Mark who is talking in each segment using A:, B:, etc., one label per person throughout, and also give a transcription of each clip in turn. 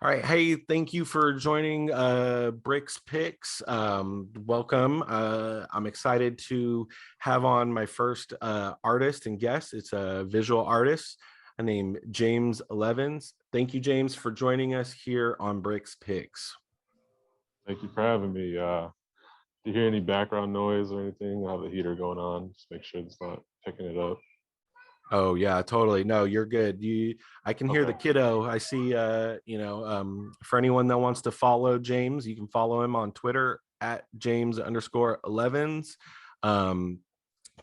A: All right. Hey, thank you for joining Bricks Picks. Welcome. I'm excited to have on my first artist and guest. It's a visual artist named James Levens. Thank you, James, for joining us here on Bricks Picks.
B: Thank you for having me. Do you hear any background noise or anything? I have the heater going on. Just make sure it's not picking it up.
A: Oh yeah, totally. No, you're good. I can hear the
B: Okay.
A: kiddo. I see for anyone that wants to follow James, you can follow him on Twitter at James_Levens. Um,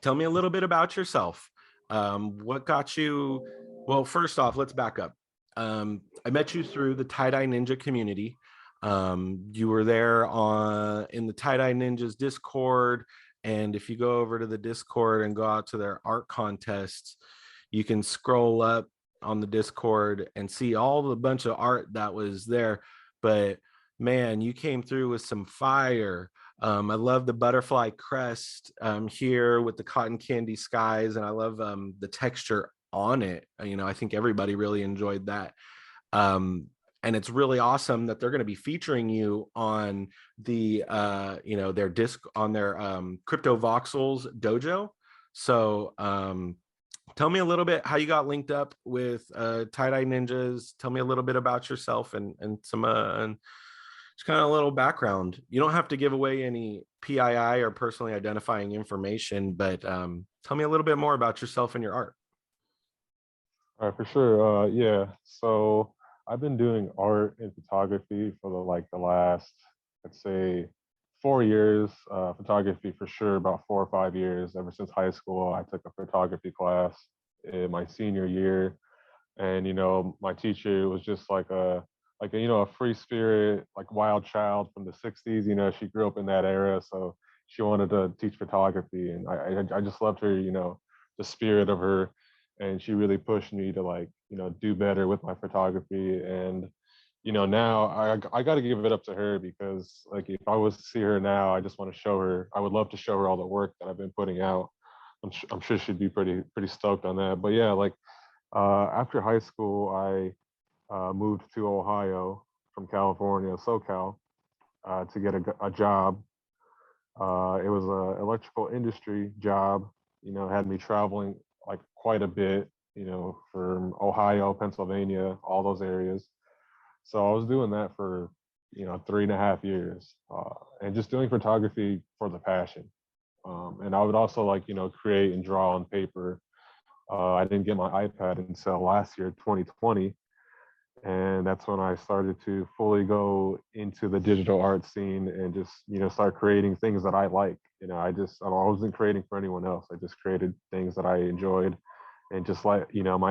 A: Tell me a little bit about yourself. What got you? Well, first off, let's back up. I met you through the Tie-Dye Ninja community. You were there in the Tie-Dye Ninjas Discord. And if you go over to the Discord and go out to their art contests, you can scroll up on the Discord and see all the bunch of art that was there. But man, you came through with some fire. I love the butterfly crest here with the cotton candy skies, and I love the texture on it. I think everybody really enjoyed that. And it's really awesome that they're going to be featuring you on their disc on their Crypto Voxels dojo. So tell me a little bit how you got linked up with Tie-Dye Ninjas. Tell me a little bit about yourself and some and just kind of a little background. You don't have to give away any PII or personally identifying information, but tell me a little bit more about yourself and your art.
B: All right, for sure. Yeah. So I've been doing art and photography for the last, let's say, 4 years. Photography for sure, about 4 or 5 years. Ever since high school, I took a photography class in my senior year, and my teacher was just a free spirit, like wild child from the '60s. She grew up in that era, so she wanted to teach photography, and I just loved her, the spirit of her, and she really pushed me to do better with my photography. And now I got to give it up to her, because like if I was to see her now, I just want to show her. I would love to show her all the work that I've been putting out. I'm sure she'd be pretty stoked on that. But yeah, after high school, I moved to Ohio from California, SoCal, to get a job. It was a electrical industry job. Had me traveling like quite a bit. From Ohio, Pennsylvania, all those areas. So I was doing that for 3.5 years, and just doing photography for the passion. And I would also create and draw on paper. I didn't get my iPad until last year, 2020, and that's when I started to fully go into the digital art scene and just start creating things that I like. I wasn't creating for anyone else. I just created things that I enjoyed, and just my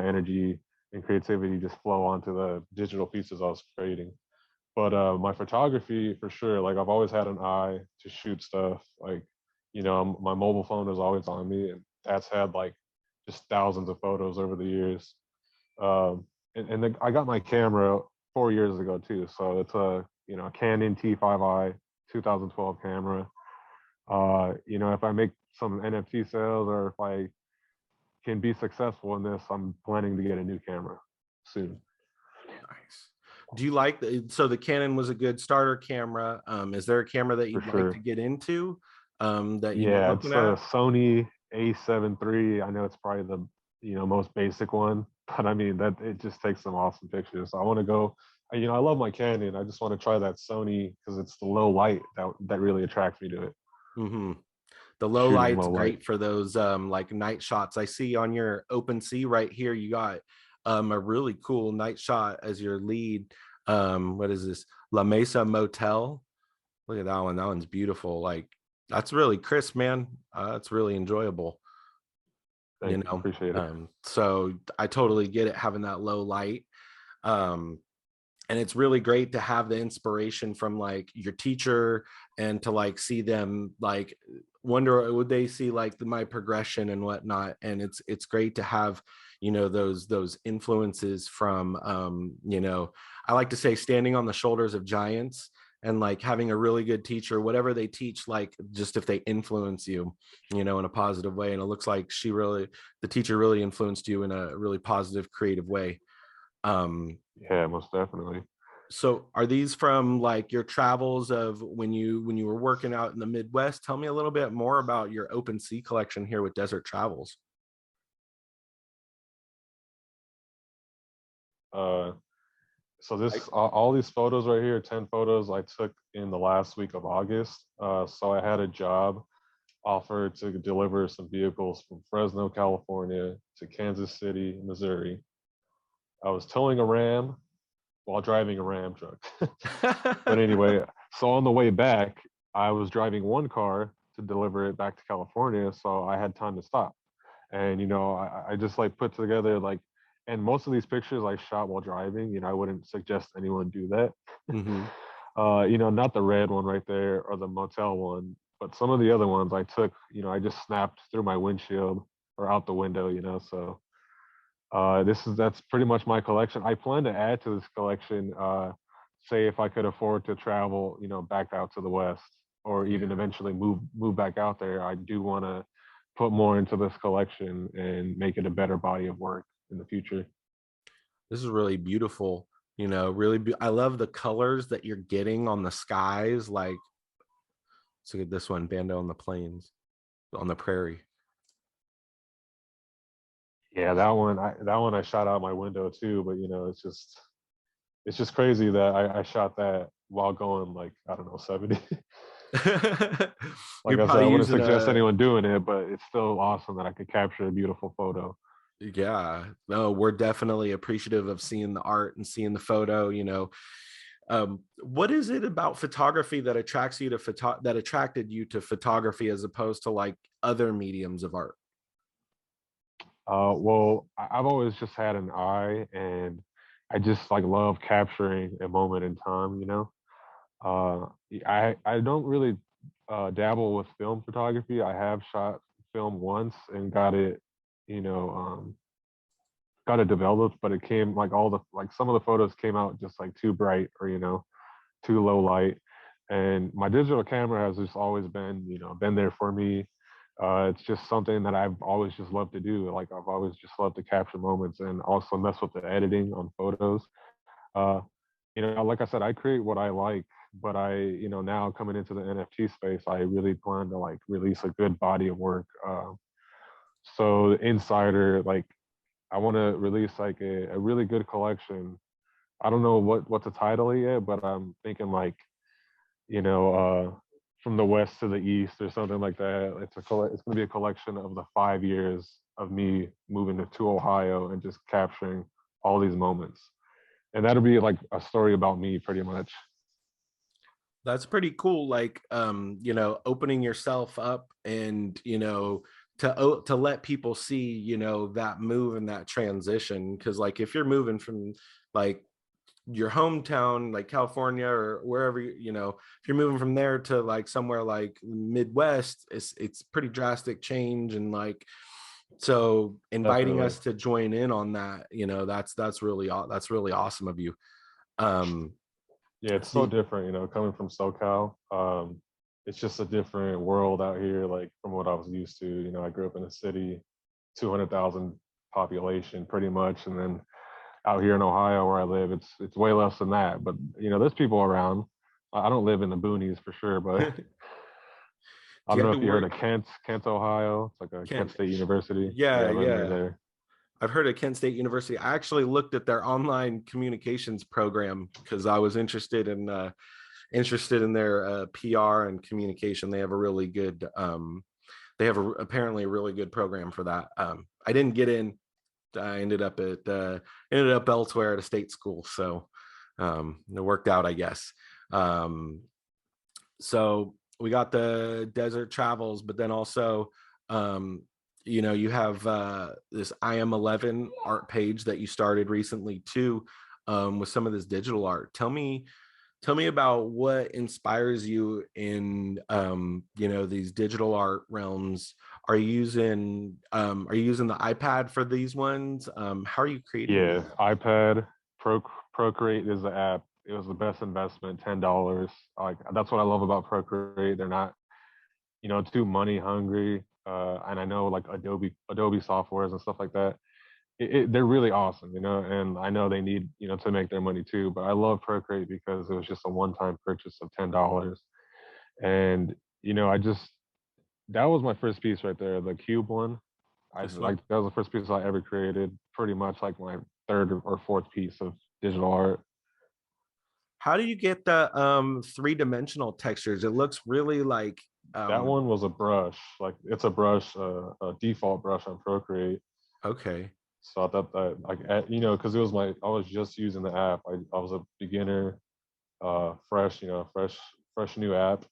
B: energy and creativity just flow onto the digital pieces I was creating. But my photography, for sure, like I've always had an eye to shoot stuff. My mobile phone is always on me, and that's had just thousands of photos over the years. Um, I got my camera 4 years ago too. So it's a Canon T5i 2012 camera. If I make some NFT sales, or if I can be successful in this, I'm planning to get a new camera soon.
A: Nice. Do you like so the Canon was a good starter camera? Is there a camera that
B: For
A: you'd like to
B: sure.
A: get into that you've been
B: Yeah,
A: looking
B: it's
A: at?
B: a Sony A7 III. I know it's probably the most basic one, but I mean that it just takes some awesome pictures. So I want to go. I love my Canon. I just want to try that Sony, because it's the low light that really attracts me to it.
A: Mm-hmm. The low
B: Shooting
A: light's
B: low light.
A: great for those like night shots. I see on your OpenSea right here, you got a really cool night shot as your lead. What is this? La Mesa Motel. Look at that one. That one's beautiful. Like that's really crisp, man. It's really enjoyable, you
B: Thank you.
A: know.
B: Appreciate it.
A: So I totally get it having that low light. Um, and it's really great to have the inspiration from like your teacher and to like see them like wonder would they see like my progression and whatnot. And it's great to have those influences from I like to say standing on the shoulders of giants, and like having a really good teacher, whatever they teach, like just if they influence you in a positive way. And it looks like the teacher really influenced you in a really positive creative way. um
B: Yeah, most definitely.
A: So are these from like your travels of when you were working out in the Midwest? Tell me a little bit more about your open sea collection here with Desert Travels.
B: Uh, so
A: I,
B: this all these photos right here, 10 photos I took in the last week of August. So I had a job offer to deliver some vehicles from Fresno, California to Kansas City, Missouri. I was towing a Ram while driving a Ram truck. But anyway, so on the way back, I was driving one car to deliver it back to California, so I had time to stop. And I just like put together like, and most of these pictures I shot while driving. I wouldn't suggest anyone do that.
A: Mhm.
B: Not the red one right there or the motel one, but some of the other ones I took. I just snapped through my windshield or out the window. So that's pretty much my collection. I plan to add to this collection, say if I could afford to travel, back out to the West, or even
A: Yeah.
B: eventually move back out there. I do want to put more into this collection and make it a better body of work in the future.
A: This is really beautiful. I love the colors that you're getting on the skies. Like, let's look at this one, Bando on the Plains, on the prairie.
B: Yeah, that one I shot out my window too, but it's just crazy that I shot that while going like, I don't know, 70. Like
A: You're
B: I said, I
A: probably
B: wouldn't
A: using
B: suggest
A: a
B: anyone doing it, but it's still awesome that I could capture a beautiful photo.
A: yeah. No, we're definitely appreciative of seeing the art and seeing the photo. What is it about photography that attracted you to photography as opposed to like other mediums of art?
B: Well, I've always just had an eye, and I just like love capturing a moment in time. I don't really dabble with film photography. I have shot film once and you know, um, got it developed, but it came like some of the photos came out just like too bright or too low light. And my digital camera has just always been there for me. It's just something that I've always just loved to do. Like I've always just loved to capture moments and also mess with the editing on photos. Uh, like I said, I create what I like, but now coming into the NFT space, I really plan to like release a good body of work. So the Insider, like I want to release like a really good collection. I don't know what to title it yet, but I'm thinking like you know, from the west to the east or something like that. It's going to be a collection of the 5 years of me moving to Ohio and just capturing all these moments. And that'll be like a story about me pretty much.
A: That's pretty cool. Like, opening yourself up and, to let people see, that move and that transition. Cause like, if you're moving from like your hometown, like California or wherever, if you're moving from there to like somewhere like Midwest, it's pretty drastic change. And like, so inviting
B: Definitely.
A: us to join in on that, that's really awesome of you. Um,
B: Yeah, it's so different, coming from SoCal. It's just a different world out here, like from what I was used to. I grew up in a city, 200,000 population pretty much. And then out here in Ohio where I live, it's way less than that. But there's people around. I don't live in the boonies for sure, but
A: Do
B: I
A: you
B: don't know
A: have to
B: if you heard of
A: work?
B: Kent, Ohio. It's like a Kent
A: Kent.
B: State University.
A: Yeah,
B: Yeah, I live near
A: yeah.
B: there.
A: I've heard of Kent State University. I actually looked at their online communications program because I was interested in their PR and communication. They have a really good apparently a really good program for that. I didn't get in. I ended up elsewhere at a state school, so it worked out, I guess. Um, so we got the desert travels, but then also you have this IM11 art page that you started recently too, with some of this digital art. Tell me about what inspires you in these digital art realms. Are you using the iPad for these ones? How are you creating
B: Yeah,
A: these?
B: iPad, Procreate is the app. It was the best investment, $10. Like that's what I love about Procreate. They're not, too money hungry. And I know like Adobe softwares and stuff like that. they're really awesome, you know, and I know they need, you know, to make their money too. But I love Procreate because it was just a one-time purchase of $10, and you know, I just that was my first piece right there, the cube one. I
A: This one.
B: like that was the first piece I ever created. Pretty much like my third or fourth piece of digital art.
A: How do you get the three-dimensional textures? It looks really like
B: That
A: um
B: one was a brush, like it's a brush, a default brush on Procreate.
A: okay.
B: So I thought that, like, you know, because it was I was just using the app. I was a beginner, fresh, you know, fresh new app,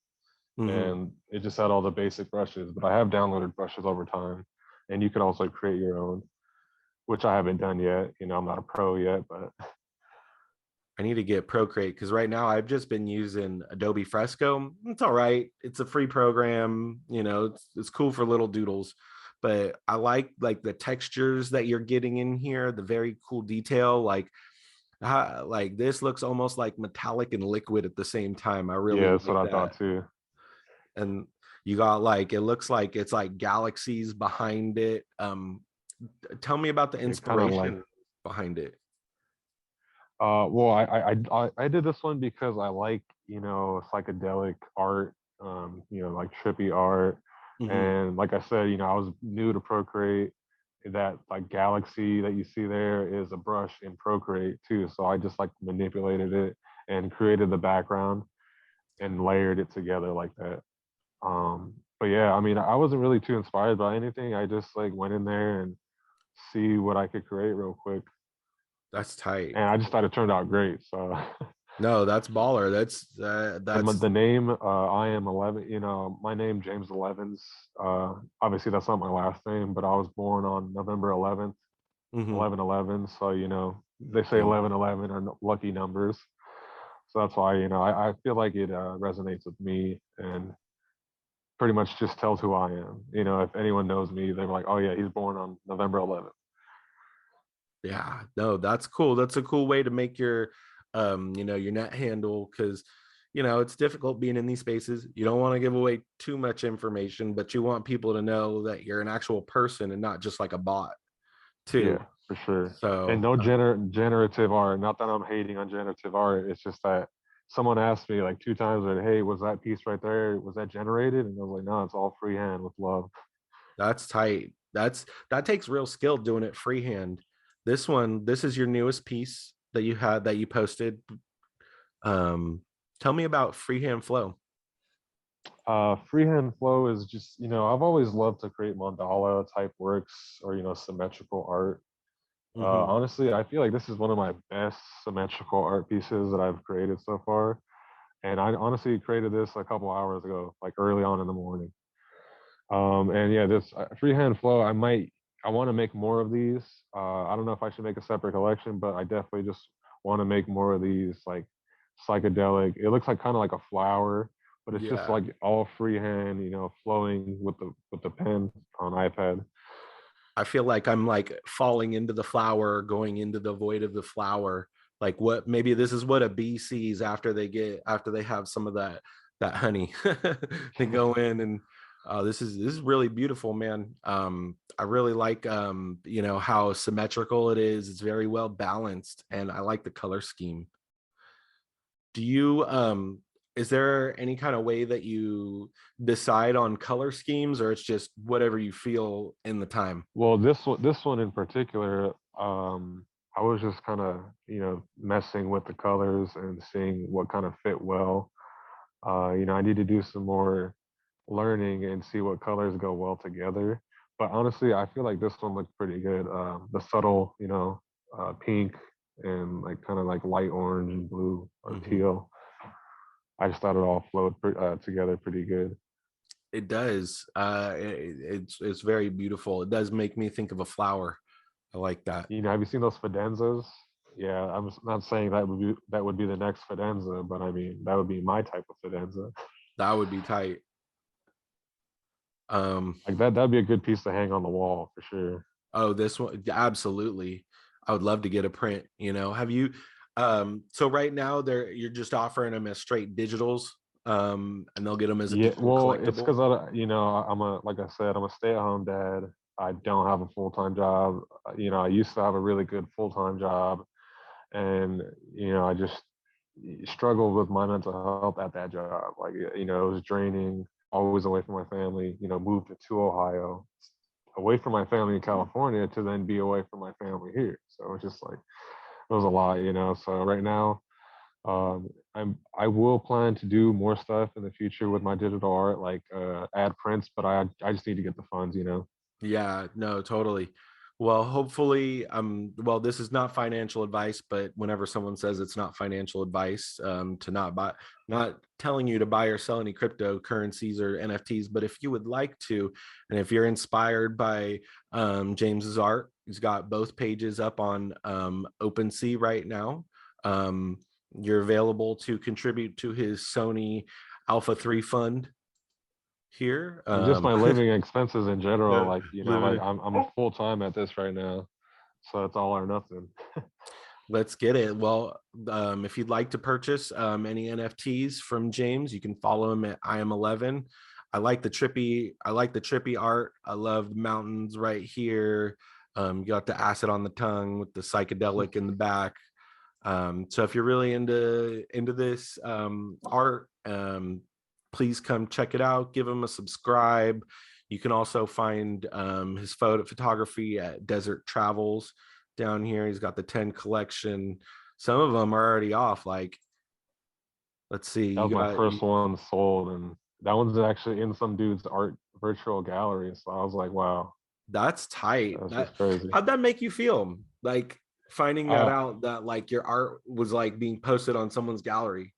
A: Hmm.
B: and it just had all the basic brushes. But I have downloaded brushes over time, and you could also create your own, which I haven't done yet. You know, I'm not a pro yet, but
A: I need to get Procreate because right now I've just been using Adobe Fresco. It's all right. It's a free program. You know, it's cool for little doodles, but I like the textures that you're getting in here, the very cool detail. Like this looks almost like metallic and liquid at the same time. I really
B: yeah, that's what
A: like
B: I
A: that.
B: thought too.
A: And you got like it looks like it's like galaxies behind it. Tell me about the
B: It kind of like
A: inspiration behind it.
B: well, I did this one because I like, you know, psychedelic art, you know, like trippy art,
A: Hmm.
B: and like I said, you know, I was new to Procreate. That like galaxy that you see there is a brush in Procreate too, so I just like manipulated it and created the background and layered it together like that. But yeah, I mean, I wasn't really too inspired by anything. I just like went in there and see what I could create real quick,
A: That's tight.
B: and I just thought it turned out great. So.
A: No, that's baller.
B: And
A: That's
B: the name, I am 11. You know, my name James Elevens. Obviously, that's not my last name, but I was born on November 11th,
A: mhm.
B: 11/11. So you know, they say
A: Yeah.
B: 11/11 are lucky numbers. So that's why, you know, I feel like it resonates with me and pretty much just tells who I am. You know, if anyone knows me, they're like, oh yeah, he's born on November 11th.
A: Yeah. No, that's cool. That's a cool way to make your your net handle because it's difficult being in these spaces. You don't want to give away too much information, but you want people to know that you're an actual person and not just like a bot too.
B: Yeah, for sure. And
A: So,
B: no generative art. Not that I'm hating on generative art. It's just that someone asked me like two times, like, "Hey, was that piece right there? Was that generated?" And I was like, "No, it's all freehand with love."
A: that's tight. That takes real skill doing it freehand. This is your newest piece that you had that you posted. Um, Tell me about freehand flow.
B: Freehand flow is just, you know, I've always loved to create mandala type works or, you know, symmetrical art.
A: Hmm.
B: Honestly, I feel like this is one of my best symmetrical art pieces that I've created so far. And I honestly created this a couple hours ago, like early on in the morning. And yeah, this freehand flow, I want to make more of these. I don't know if I should make a separate collection, but I definitely just want to make more of these, like psychedelic. It looks like kind of like a flower, but it's just
A: Yeah.
B: like all freehand, you know, flowing with the pen on iPad.
A: I feel like I'm like falling into the flower, going into the void of the flower. Like what maybe this is what a bee sees after they have some of that honey. They go in and this is really beautiful, man. I really like how symmetrical it is. It's very well balanced and I like the color scheme. Do you is there any kind of way that you decide on color schemes or it's just whatever you feel in the time?
B: Well, this one in particular, I was just kind of, you know, messing with the colors and seeing what kind of fit well. You know, I need to do some more learning and see what colors go well together. But honestly, I feel like this one looked pretty good. The subtle, you know, pink and like kind of like light orange and blue or
A: Mhm.
B: teal. I just thought it all flowed together pretty good.
A: It does. It's very beautiful. It does make me think of a flower. I like that.
B: You know, have you seen those fidenzas? Yeah, I'm not saying that would be the next fidenza, but I mean that would be my type of fidenza.
A: That would be tight. Um,
B: Like that'd be a good piece to hang on the wall for sure.
A: oh, this one, absolutely. I would love to get a print. Have you? So right now you're just offering them as straight digitals, and they'll get them as a
B: Yeah,
A: digital
B: well, it's
A: collectible.
B: because you know, I'm a like I said, I'm a stay-at-home dad. I don't have a full-time job. You know, I used to have a really good full-time job, and you know, I just struggled with my mental health at that job. Like, you know, it was draining, always away from my family, you know, moved to Ohio, away from my family in California to then be away from my family here. So it's just like it was a lot, you know. So right now, I will plan to do more stuff in the future with my digital art, like add prints, but I just need to get the funds, you know.
A: Yeah, no, totally. Well, hopefully, well, this is not financial advice, but whenever someone says it's not financial advice, to not buy, not telling you to buy or sell any cryptocurrencies or NFTs, but if you would like to, and if you're inspired by James's art, he's got both pages up on OpenSea right now. Um, you're available to contribute to his Sony Alpha 3 fund here.
B: And just my living expenses in general,
A: Yeah,
B: like, you know, like
A: living.
B: I'm full time at this right now, so it's all or nothing.
A: Let's get it. Well, if you'd like to purchase any NFTs from James, you can follow him at IM11. I like the trippy art. I love the mountains right here. You got the acid on the tongue with the psychedelic in the back. So if you're really into this art, please come check it out. Give him a subscribe. You can also find his photography at Desert Travels down here. He's got the 10 collection. Some of them are already off. Like, let's see,
B: That
A: you
B: was my
A: got
B: first one sold, and that one's actually in some dude's art virtual gallery. So I was like, wow,
A: that's tight.
B: that's
A: That
B: just crazy.
A: how'd that make you feel? Like finding that
B: Uh,
A: out that like your art was like being posted on someone's gallery.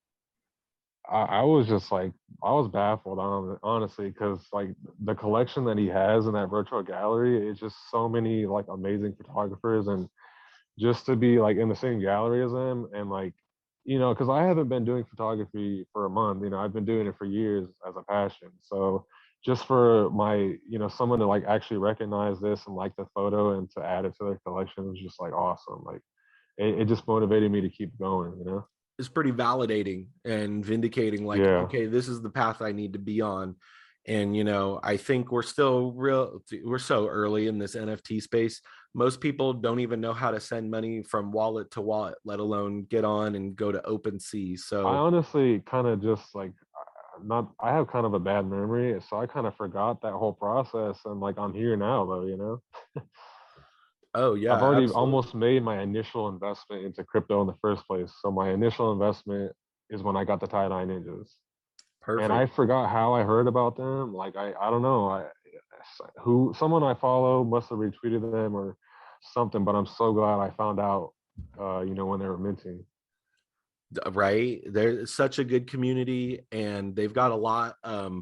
B: I was just like, I was baffled, honestly, because like the collection that he has in that virtual gallery is just so many like amazing photographers, and just to be like in the same gallery as them, and like, you know, because I haven't been doing photography for a month, you know, I've been doing it for years as a passion. So just for my, you know, someone to like actually recognize this and like the photo and to add it to their collection was just like awesome. Like it just motivated me to keep going, you know.
A: Is pretty validating and vindicating, like,
B: Yeah.
A: okay, this is the path I need to be on. And I think we're so early in this NFT space. Most people don't even know how to send money from wallet to wallet, let alone get on and go to OpenSea.
B: I
A: So
B: honestly kind of just like not I have kind of a bad memory, so I kind of forgot that whole process, and like I'm here now though, you know.
A: oh
B: I've
A: yeah,
B: already
A: absolutely.
B: almost made my initial investment into crypto in the first place. So my initial investment is when I got the tie-dye ninjas. And I
A: Perfect.
B: forgot how I heard about them. Like I don't know. Who someone I follow must have retweeted them or something, but I'm so glad I found out you know, when they were minting.
A: Right, there's such a good community and they've got a lot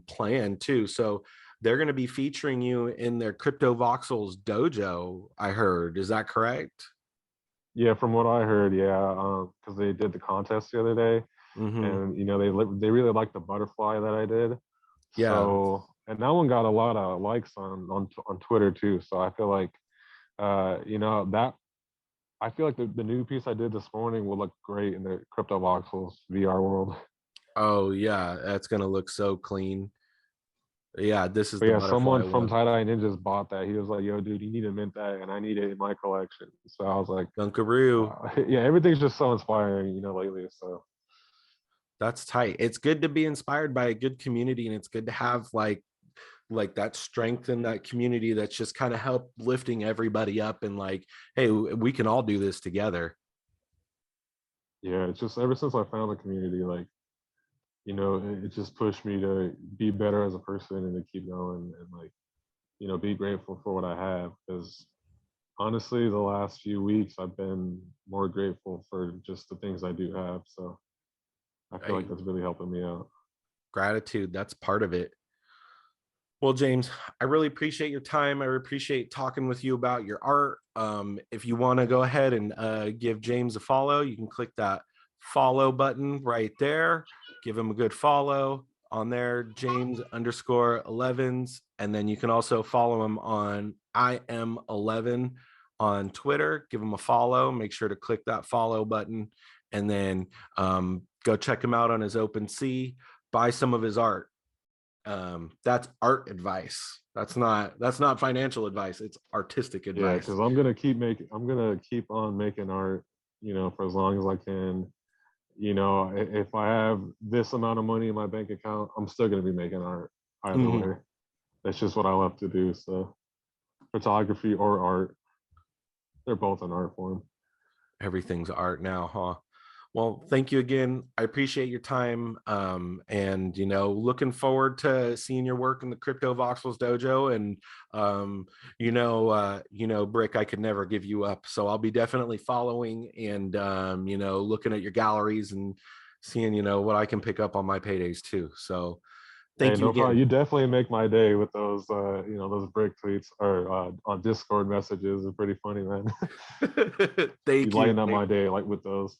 A: planned too. So they're going to be featuring you in their Crypto Voxels dojo, I heard. Is that correct?
B: Yeah, from what I heard, yeah, because they did the contest the other day,
A: Mm-hmm.
B: and you know they really liked the butterfly that I did.
A: Yeah.
B: So and that one got a lot of likes on Twitter too. So I feel like you know that I feel like the new piece I did this morning will look great in the Crypto Voxels VR world.
A: Oh yeah, that's gonna look so clean. Yeah, this is
B: But
A: the
B: yeah, someone
A: butterfly
B: from
A: one.
B: Tie Dye Ninjas bought that. He was like, "Yo, dude, you need to mint that, and I need it in my collection." So I was like,
A: Dunkaroo.
B: "Yeah, everything's just so inspiring, you know, lately." So
A: That's tight. It's good to be inspired by a good community, and it's good to have like that strength in that community that's just kind of help lifting everybody up and like, hey, we can all do this together.
B: yeah, it's just ever since I found the community, like, you know, it just pushed me to be better as a person and to keep going and like, you know, be grateful for what I have. Because honestly, the last few weeks I've been more grateful for just the things I do have. So I feel like
A: Right?
B: that's really helping me out.
A: Gratitude, that's part of it. Well, James, I really appreciate your time. I appreciate talking with you about your art. If you want to go ahead and give James a follow, you can click that follow button right there. Give him a good follow on there, James underscore 11s. And then you can also follow him on IM11 on Twitter. Give him a follow. Make sure to click that follow button. And then go check him out on his OpenSea. Buy some of his art. That's art advice. That's not financial advice. It's artistic
B: Yeah,
A: advice.
B: because I'm gonna keep on making art, for as long as I can. If I have this amount of money in my bank account, I'm still gonna be making art either
A: Mhm.
B: way. That's just what I love to do. So photography or art, they're both an art form.
A: Everything's art now, huh? Well, thank you again. I appreciate your time. And looking forward to seeing your work in the Crypto Voxels dojo. And Brick, I could never give you up. So I'll be definitely following and looking at your galleries and seeing, what I can pick up on my paydays too. So
B: Hey,
A: thank you
B: no problem.
A: again.
B: You definitely make my day with those, those break tweets or on Discord messages. It's pretty funny, man. You
A: Thank you.
B: lighten up
A: Thank
B: my day like with those.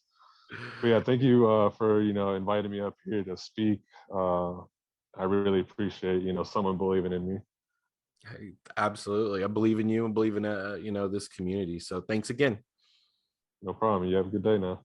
B: But yeah, thank you for inviting me up here to speak. Uh, I really appreciate someone believing in me.
A: Hey, absolutely. I believe in you and believe in this community. So thanks again.
B: No problem. You have a good day now.